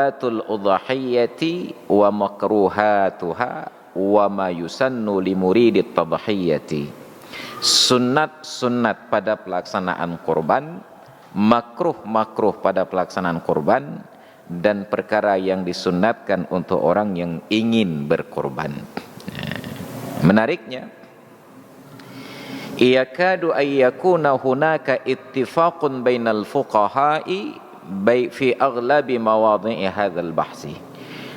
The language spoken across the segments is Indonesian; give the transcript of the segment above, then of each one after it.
wajibatul udhiyati wa makruhatuha wa ma yusannu li muridit tadhiyati. Sunat-sunat pada pelaksanaan kurban, makruh-makruh pada pelaksanaan kurban, dan perkara yang disunatkan untuk orang yang ingin berkurban. Menariknya, yakadu ayyakuna hunaka ittifaqun bainal fuqaha'i fi aghlabi mawadhi'i hadzal bahsi.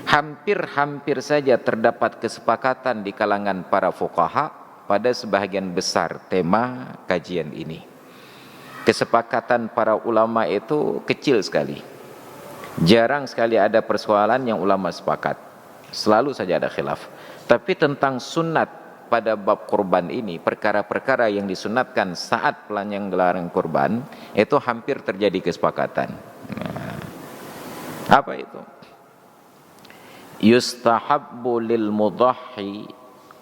Hampir-hampir saja terdapat kesepakatan di kalangan para fuqaha pada sebahagian besar tema kajian ini. Kesepakatan para ulama itu kecil sekali. Jarang sekali ada persoalan yang ulama sepakat. Selalu saja ada khilaf. Tapi tentang sunat pada bab kurban ini, perkara-perkara yang disunatkan saat penyelenggaraan kurban, itu hampir terjadi kesepakatan. Apa itu? Yustahabbu lil mudahhi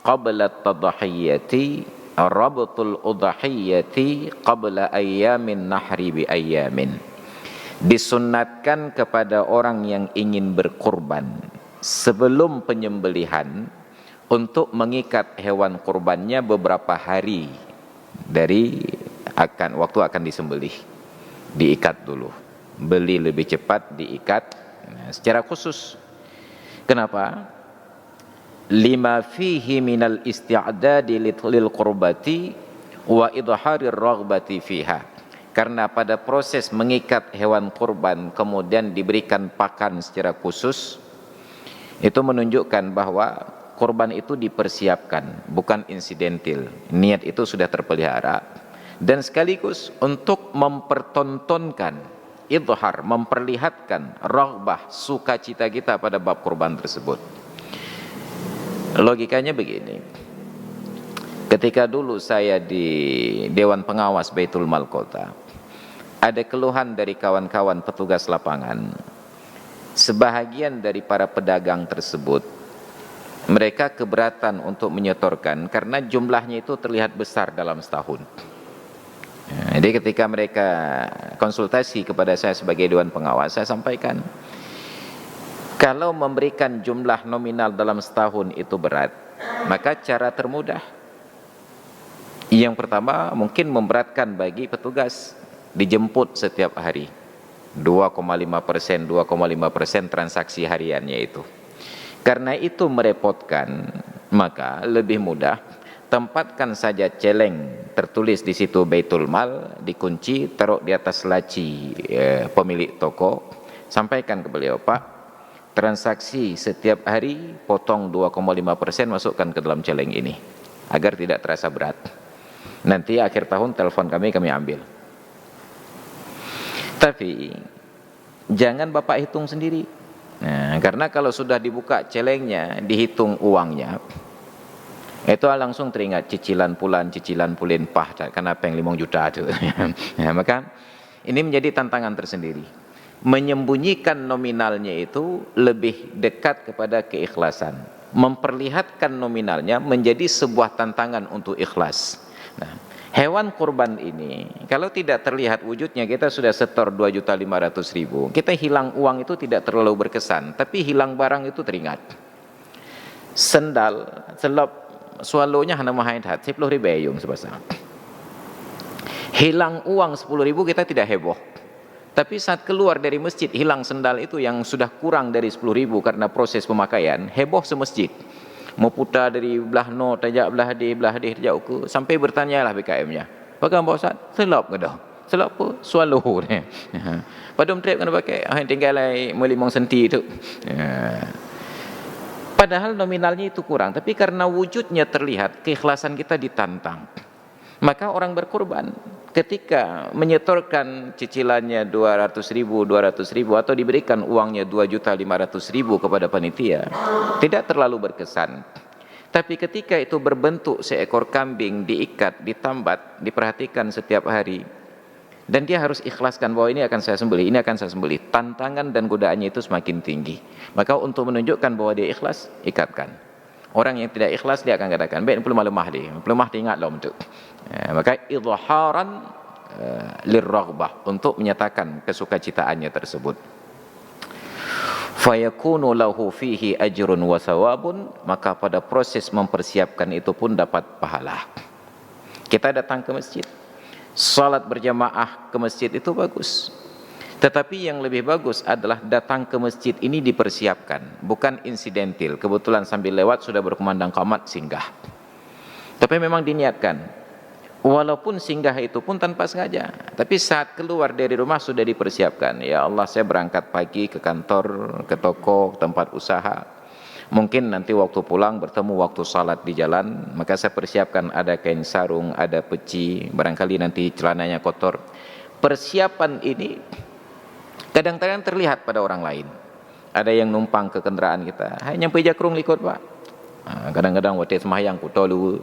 qabla at-tadhiyati rabtul udhiyati qabla ayyamin nahri bi ayyamin. Disunatkan kepada orang yang ingin berkurban sebelum penyembelihan untuk mengikat hewan kurbannya beberapa hari dari waktu akan disembelih. Diikat dulu, beli lebih cepat, diikat secara khusus. Kenapa? Lima fihi minal isti'dadi lil qurbati wa idharir raghbati fiha. Karena pada proses mengikat hewan kurban kemudian diberikan pakan secara khusus, itu menunjukkan bahwa kurban itu dipersiapkan, bukan insidental. Niat itu sudah terpelihara, dan sekaligus untuk mempertontonkan, idhar, memperlihatkan raghbah, sukacita kita pada bab kurban tersebut. Logikanya begini, ketika dulu saya di Dewan Pengawas Baitul Mal Kota, ada keluhan dari kawan-kawan petugas lapangan. Sebahagian dari para pedagang tersebut, mereka keberatan untuk menyetorkan karena jumlahnya itu terlihat besar dalam setahun. Jadi ketika mereka konsultasi kepada saya sebagai Dewan Pengawas, saya sampaikan, kalau memberikan jumlah nominal dalam setahun itu berat, maka cara termudah, yang pertama mungkin memberatkan bagi petugas, dijemput setiap hari 2,5% transaksi hariannya itu. Karena itu merepotkan, maka lebih mudah tempatkan saja celeng tertulis di situ Baitul Mal, dikunci, taruh di atas laci pemilik toko, sampaikan ke beliau, Pak, transaksi setiap hari potong 2,5%, masukkan ke dalam celeng ini agar tidak terasa berat. Nanti akhir tahun telepon kami ambil. Tapi jangan Bapak hitung sendiri. Nah, karena kalau sudah dibuka celengnya, dihitung uangnya, itu langsung teringat cicilan pulan pah, karena peng 5 juta itu. Nah, maka ini menjadi tantangan tersendiri. Menyembunyikan nominalnya itu lebih dekat kepada keikhlasan. Memperlihatkan nominalnya menjadi sebuah tantangan untuk ikhlas. Nah, hewan kurban ini kalau tidak terlihat wujudnya, kita sudah setor 2.500.000, kita hilang uang itu tidak terlalu berkesan, tapi hilang barang itu teringat. Sendal selop swallow-nya hana mahaidat 10.000 yung sebasa. Hilang uang 10.000 kita tidak heboh. Tapi saat keluar dari masjid hilang sendal itu yang sudah kurang dari 10.000 karena proses pemakaian, heboh semasjid. Mau putar dari belah no tajak belah di tajak uku, sampai bertanyalah BKM-nya. Pakai Pak Ustaz, selop ke dah? Selop apa? Swallow ni. Padahal trip kena pakai, tinggal lai 5 senti tu. Padahal nominalnya itu kurang, tapi karena wujudnya terlihat, keikhlasan kita ditantang. Maka orang berkurban ketika menyetorkan cicilannya 200.000 atau diberikan uangnya 2.500.000 kepada panitia, tidak terlalu berkesan. Tapi ketika itu berbentuk seekor kambing, diikat, ditambat, diperhatikan setiap hari, dan dia harus ikhlaskan bahwa ini akan saya sembelih, ini akan saya sembelih, tantangan dan godaannya itu semakin tinggi. Maka untuk menunjukkan bahwa dia ikhlas, ikatkan. Orang yang tidak ikhlas dia akan katakan, baik lemah dia ingat lah untuk. Maka idharan lirraghbah, untuk menyatakan kesukacitaannya tersebut. fayakunu lahu fihi ajrun wa thawabun, maka pada proses mempersiapkan itu pun dapat pahala. Kita datang ke masjid, salat berjamaah ke masjid itu bagus. Tetapi yang lebih bagus adalah datang ke masjid ini dipersiapkan, bukan insidental. Kebetulan sambil lewat sudah berkumandang qamat singgah. Tapi memang diniatkan. Walaupun singgah itu pun tanpa sengaja, tapi saat keluar dari rumah sudah dipersiapkan. Ya Allah, saya berangkat pagi ke kantor, ke toko, ke tempat usaha. Mungkin nanti waktu pulang bertemu waktu salat di jalan, maka saya persiapkan ada kain sarung, ada peci, barangkali nanti celananya kotor. Persiapan ini kadang-kadang terlihat pada orang lain. Ada yang numpang ke kendaraan kita, hanya nyampe jakrung likut Pak. Kadang-kadang waktu sembahyang kutolu,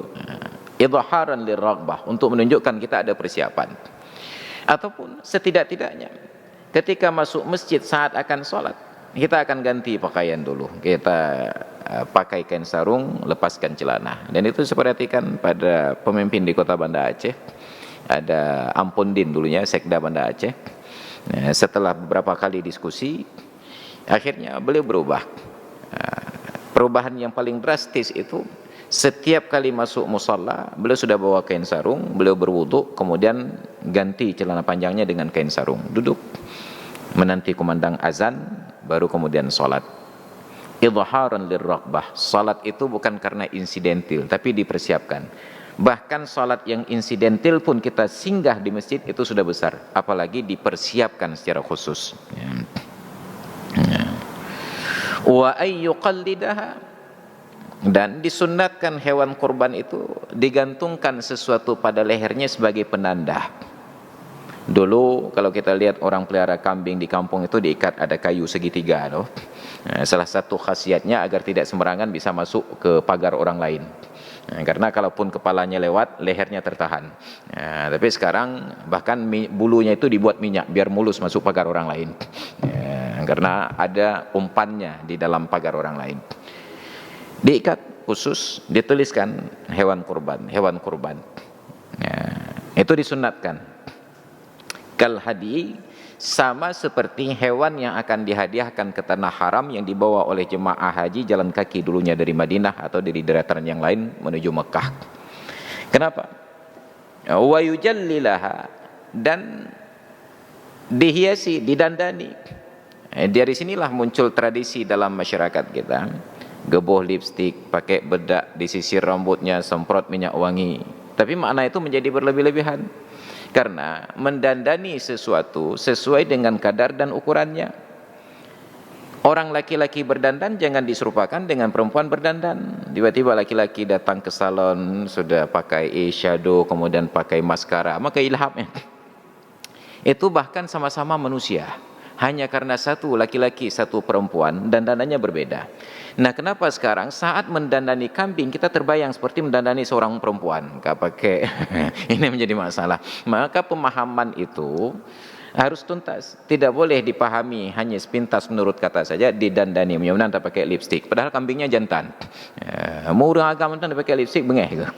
idharan liraghbah, untuk menunjukkan kita ada persiapan. Ataupun setidak-tidaknya ketika masuk masjid saat akan sholat, kita akan ganti pakaian dulu. Kita pakai kain sarung, lepaskan celana. Dan itu saya perhatikan pada pemimpin di kota Banda Aceh. Ada Ampundin dulunya, Sekda Banda Aceh. Setelah beberapa kali diskusi, akhirnya beliau berubah. Perubahan yang paling drastis itu, setiap kali masuk musalla, beliau sudah bawa kain sarung, beliau berwudu, kemudian ganti celana panjangnya dengan kain sarung, duduk menanti kumandang azan, baru kemudian sholat. Idharan lirraghbah. Salat itu bukan karena insidental, tapi dipersiapkan. Bahkan salat yang insidental pun kita singgah di masjid itu sudah besar, apalagi dipersiapkan secara khusus. Wa ayyuqallidaha, dan disunnatkan hewan kurban itu digantungkan sesuatu pada lehernya sebagai penanda. Dulu kalau kita lihat orang pelihara kambing di kampung itu diikat ada kayu segitiga loh. Salah satu khasiatnya agar tidak sembarangan bisa masuk ke pagar orang lain. Karena kalaupun kepalanya lewat, lehernya tertahan. Tapi sekarang bahkan bulunya itu dibuat minyak biar mulus masuk pagar orang lain. Karena ada umpannya di dalam pagar orang lain. Diikat khusus, dituliskan hewan kurban, hewan kurban. Itu disunatkan. Kal hadi, sama seperti hewan yang akan dihadiahkan ke tanah haram yang dibawa oleh jemaah haji jalan kaki dulunya dari Madinah atau dari daratan yang lain menuju Mekah. Kenapa? Wa yujallilaha, dan dihiasi, didandani. Dari sinilah muncul tradisi dalam masyarakat kita. Geboh lipstik, pakai bedak, disisir rambutnya, semprot minyak wangi. Tapi makna itu menjadi berlebih-lebihan. Karena mendandani sesuatu sesuai dengan kadar dan ukurannya. Orang laki-laki berdandan jangan diserupakan dengan perempuan berdandan. Tiba-tiba laki-laki datang ke salon sudah pakai eyeshadow, kemudian pakai maskara, maka ilhamnya. Itu bahkan sama-sama manusia. Hanya karena satu laki-laki, satu perempuan, dandanannya berbeda. Nah, kenapa sekarang saat mendandani kambing kita terbayang seperti mendandani seorang perempuan? Gak pakai. Ini menjadi masalah. Maka pemahaman itu harus tuntas. Tidak boleh dipahami hanya sepintas menurut kata saja didandani. Mudah-mudahan tak pakai lipstik. Padahal kambingnya jantan. Mau orang agama tak pakai lipstik bengeh.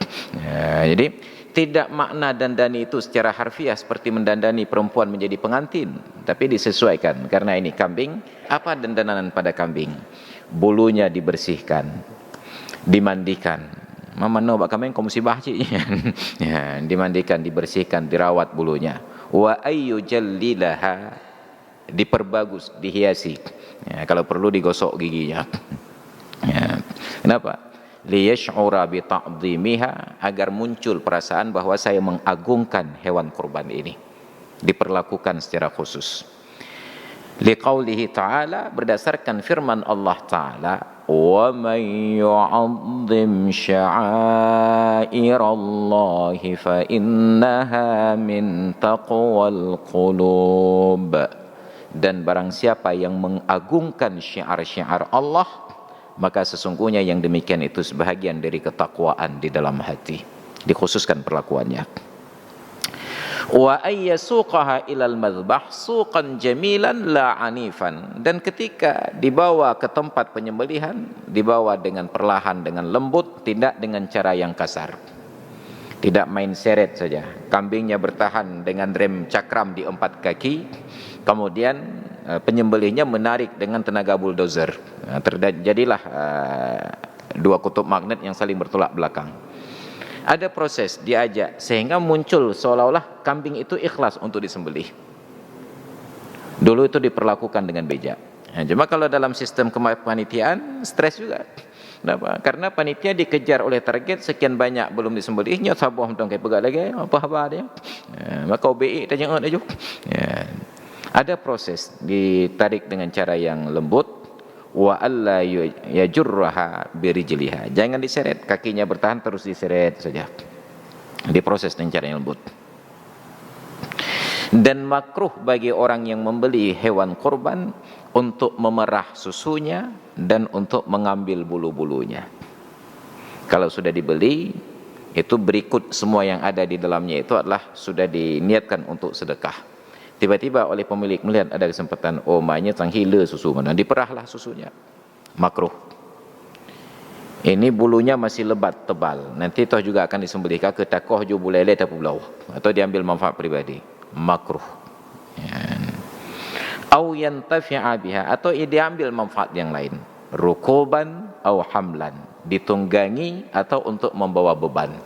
Jadi tidak makna dandani itu secara harfiah seperti mendandani perempuan menjadi pengantin, tapi disesuaikan. Karena ini kambing, apa dandanan pada kambing? Bulunya dibersihkan, dimandikan. Mama no bak kambing kau musibah cik. Ya, dimandikan, dibersihkan, dirawat bulunya. Wa ayyujallilaha, diperbagus, dihiasi. Ya, kalau perlu digosok giginya. Ya. Kenapa? Liyash'ura bi ta'dhimiha, agar muncul perasaan bahwa saya mengagungkan hewan kurban ini, diperlakukan secara khusus. Liqaulihi ta'ala, berdasarkan firman Allah Ta'ala, wa man yu'azzim sya'airallahi fa innaha min taqwal qulub, dan barang siapa yang mengagungkan syiar-syiar Allah, maka sesungguhnya yang demikian itu sebahagian dari ketakwaan di dalam hati. Dikhususkan perlakuannya. Wa ayyasuqaha ilal madhbah suqan jamilan la anifan, dan ketika dibawa ke tempat penyembelihan dibawa dengan perlahan, dengan lembut, tidak dengan cara yang kasar. Tidak main seret saja. Kambingnya bertahan dengan rem cakram di 4 kaki, kemudian penyembelihnya menarik dengan tenaga bulldozer. Terjadilah dua kutub magnet yang saling bertolak belakang. Ada proses diajak sehingga muncul seolah-olah kambing itu ikhlas untuk disembelih. Dulu itu diperlakukan dengan bijak. Cuma kalau dalam sistem kepanitiaan stres juga. Kenapa? Karena panitia dikejar oleh target sekian banyak belum disembelihnya, sabuh dong kayak pegang lagi apa dia. Maka OBE tanya aja. Ada proses ditarik dengan cara yang lembut. Wa alla yajurraha birijliha, jangan diseret, kakinya bertahan terus diseret saja, diproses dengan cara yang lembut. Dan makruh bagi orang yang membeli hewan kurban untuk memerah susunya dan untuk mengambil bulu-bulunya. Kalau sudah dibeli, itu berikut semua yang ada di dalamnya itu adalah sudah diniatkan untuk sedekah. Tiba-tiba oleh pemilik melihat ada kesempatan, oh maknya tang hila susu mana, diperahlah susunya. Makruh. Ini bulunya masih lebat tebal, nanti toh juga akan disembelih ke takoh ju bulele tapi belau, atau diambil manfaat pribadi. Makruh. Au yantafi'a biha, atau diambil manfaat yang lain. Rukuban au hamlan, ditunggangi atau untuk membawa beban.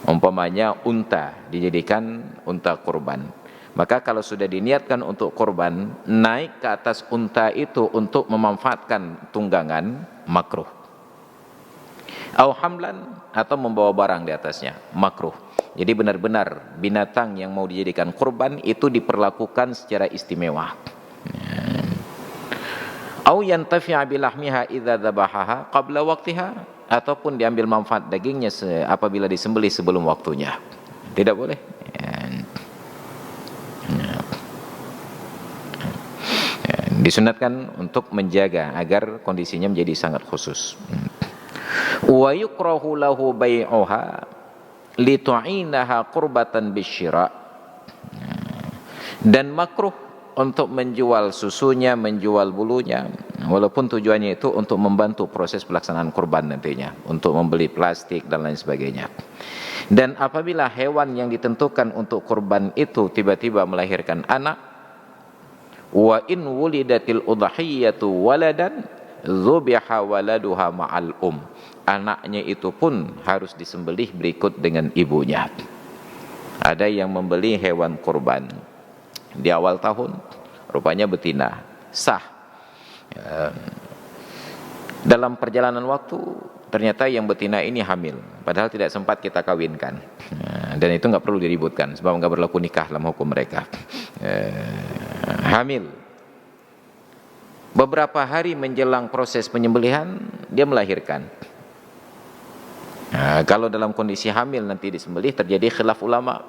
Umpamanya unta dijadikan unta kurban. Maka kalau sudah diniatkan untuk korban, naik ke atas unta itu untuk memanfaatkan tunggangan, makruh. Au hamlan, atau membawa barang di atasnya, makruh. Jadi benar-benar binatang yang mau dijadikan korban itu diperlakukan secara istimewa. Au yantafi'a bilahmiha idza dzabahaha qabla waqtiha, ataupun diambil manfaat dagingnya apabila disembelih sebelum waktunya. Tidak boleh. Disunatkan untuk menjaga agar kondisinya menjadi sangat khusus. Wa yukrahu lahu bai'uha litu'inaha qurbatan bisyira. Dan makruh untuk menjual susunya, menjual bulunya, walaupun tujuannya itu untuk membantu proses pelaksanaan kurban nantinya, untuk membeli plastik dan lain sebagainya. Dan apabila hewan yang ditentukan untuk kurban itu tiba-tiba melahirkan anak, wa in wulidatil udhiyatu waladan dzubiha waladuha ma'al anaknya itu pun harus disembelih berikut dengan ibunya. Ada yang membeli hewan kurban di awal tahun, rupanya betina, sah. Dalam perjalanan waktu ternyata yang betina ini hamil, padahal tidak sempat kita kawinkan. Dan itu enggak perlu diributkan sebab enggak berlaku nikah dalam hukum mereka. Hamil. Beberapa hari menjelang proses penyembelihan dia melahirkan. Kalau dalam kondisi hamil nanti disembelih, terjadi khilaf ulama.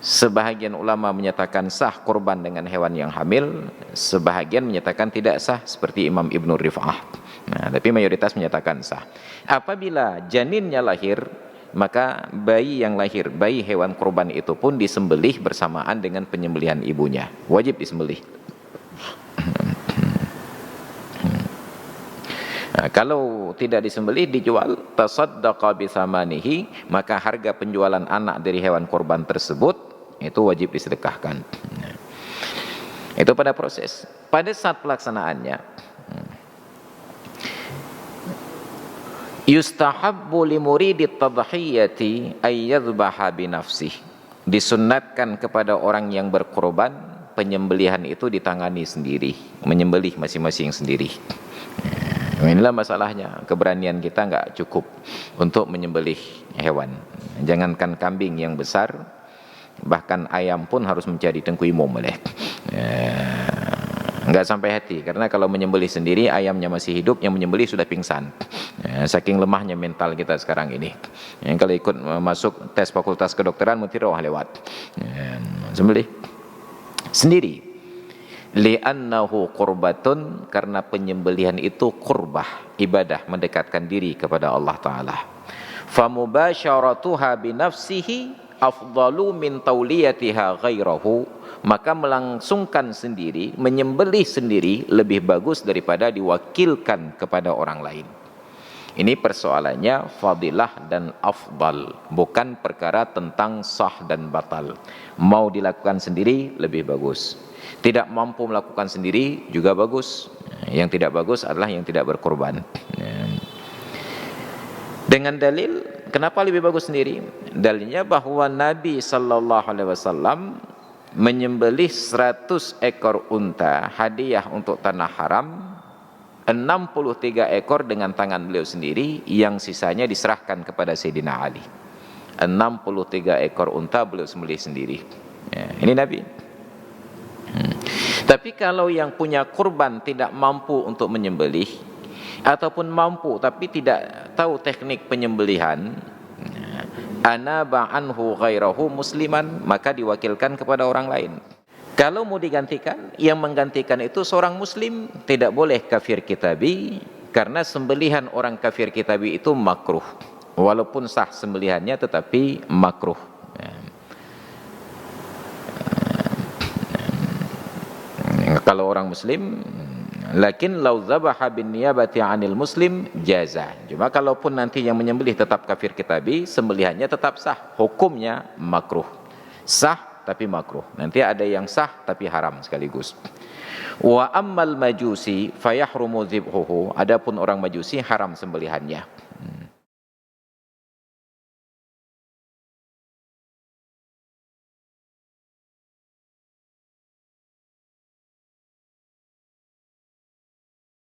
Sebahagian ulama menyatakan sah kurban dengan hewan yang hamil, sebahagian menyatakan tidak sah seperti Imam Ibnu Rif'ah. Tapi mayoritas menyatakan sah. Apabila janinnya lahir, maka bayi yang lahir, bayi hewan kurban itu pun disembelih bersamaan dengan penyembelihan ibunya. Wajib disembelih. Kalau tidak disembelih, dijual, tasaddaqa bithamanihi, maka harga penjualan anak dari hewan kurban tersebut itu wajib disedekahkan. Itu pada proses. Pada saat pelaksanaannya, yustahabbu limuridi tadhiyati ay yadhbaha binafsih. Disunnatkan kepada orang yang berkorban, penyembelihan itu ditangani sendiri, menyembelih masing-masing sendiri. Inilah masalahnya, keberanian kita enggak cukup untuk menyembelih hewan. Jangankan kambing yang besar, bahkan ayam pun harus mencari tengku imum oleh. Enggak sampai hati, karena kalau menyembelih sendiri ayamnya masih hidup, yang menyembelih sudah pingsan. Saking lemahnya mental kita sekarang ini. Yang kalau ikut masuk tes fakultas kedokteran mesti roh lewat. Sembelih sendiri. Li'annahu qurbatun, karena penyembelihan itu qurbah, ibadah, mendekatkan diri kepada Allah Ta'ala. Famubasharatuha binafsihi afdalu min tauliyatiha ghairahu, maka melangsungkan sendiri, menyembelih sendiri lebih bagus daripada diwakilkan kepada orang lain. Ini persoalannya fadilah dan afdal, bukan perkara tentang sah dan batal. Mau dilakukan sendiri lebih bagus, tidak mampu melakukan sendiri juga bagus. Yang tidak bagus adalah yang tidak berkorban. Dengan dalil, kenapa lebih bagus sendiri? Dalilnya bahwa Nabi sallallahu alaihi wasallam menyembelih 100 ekor unta hadiah untuk tanah haram, 63 ekor dengan tangan beliau sendiri, yang sisanya diserahkan kepada Sayyidina Ali. 63 ekor unta beliau sembelih sendiri. Ya, ini Nabi. Tapi kalau yang punya kurban tidak mampu untuk menyembelih, ataupun mampu tapi tidak tahu teknik penyembelihan, anaba anhu ghairahu musliman, maka diwakilkan kepada orang lain. Kalau mau digantikan, yang menggantikan itu seorang muslim, tidak boleh kafir kitabi, karena sembelihan orang kafir kitabi itu makruh. Walaupun sah sembelihannya tetapi makruh. Kalau orang muslim, lakin lau dzabaha bin niyabati 'anil muslim jaza. Cuma kalaupun nanti yang menyembelih tetap kafir kitabi, sembelihannya tetap sah, hukumnya makruh. Sah tapi makruh. Nanti ada yang sah tapi haram sekaligus. Wa ammal majusi fayahrumu dzibhuhu. Adapun orang majusi haram sembelihannya.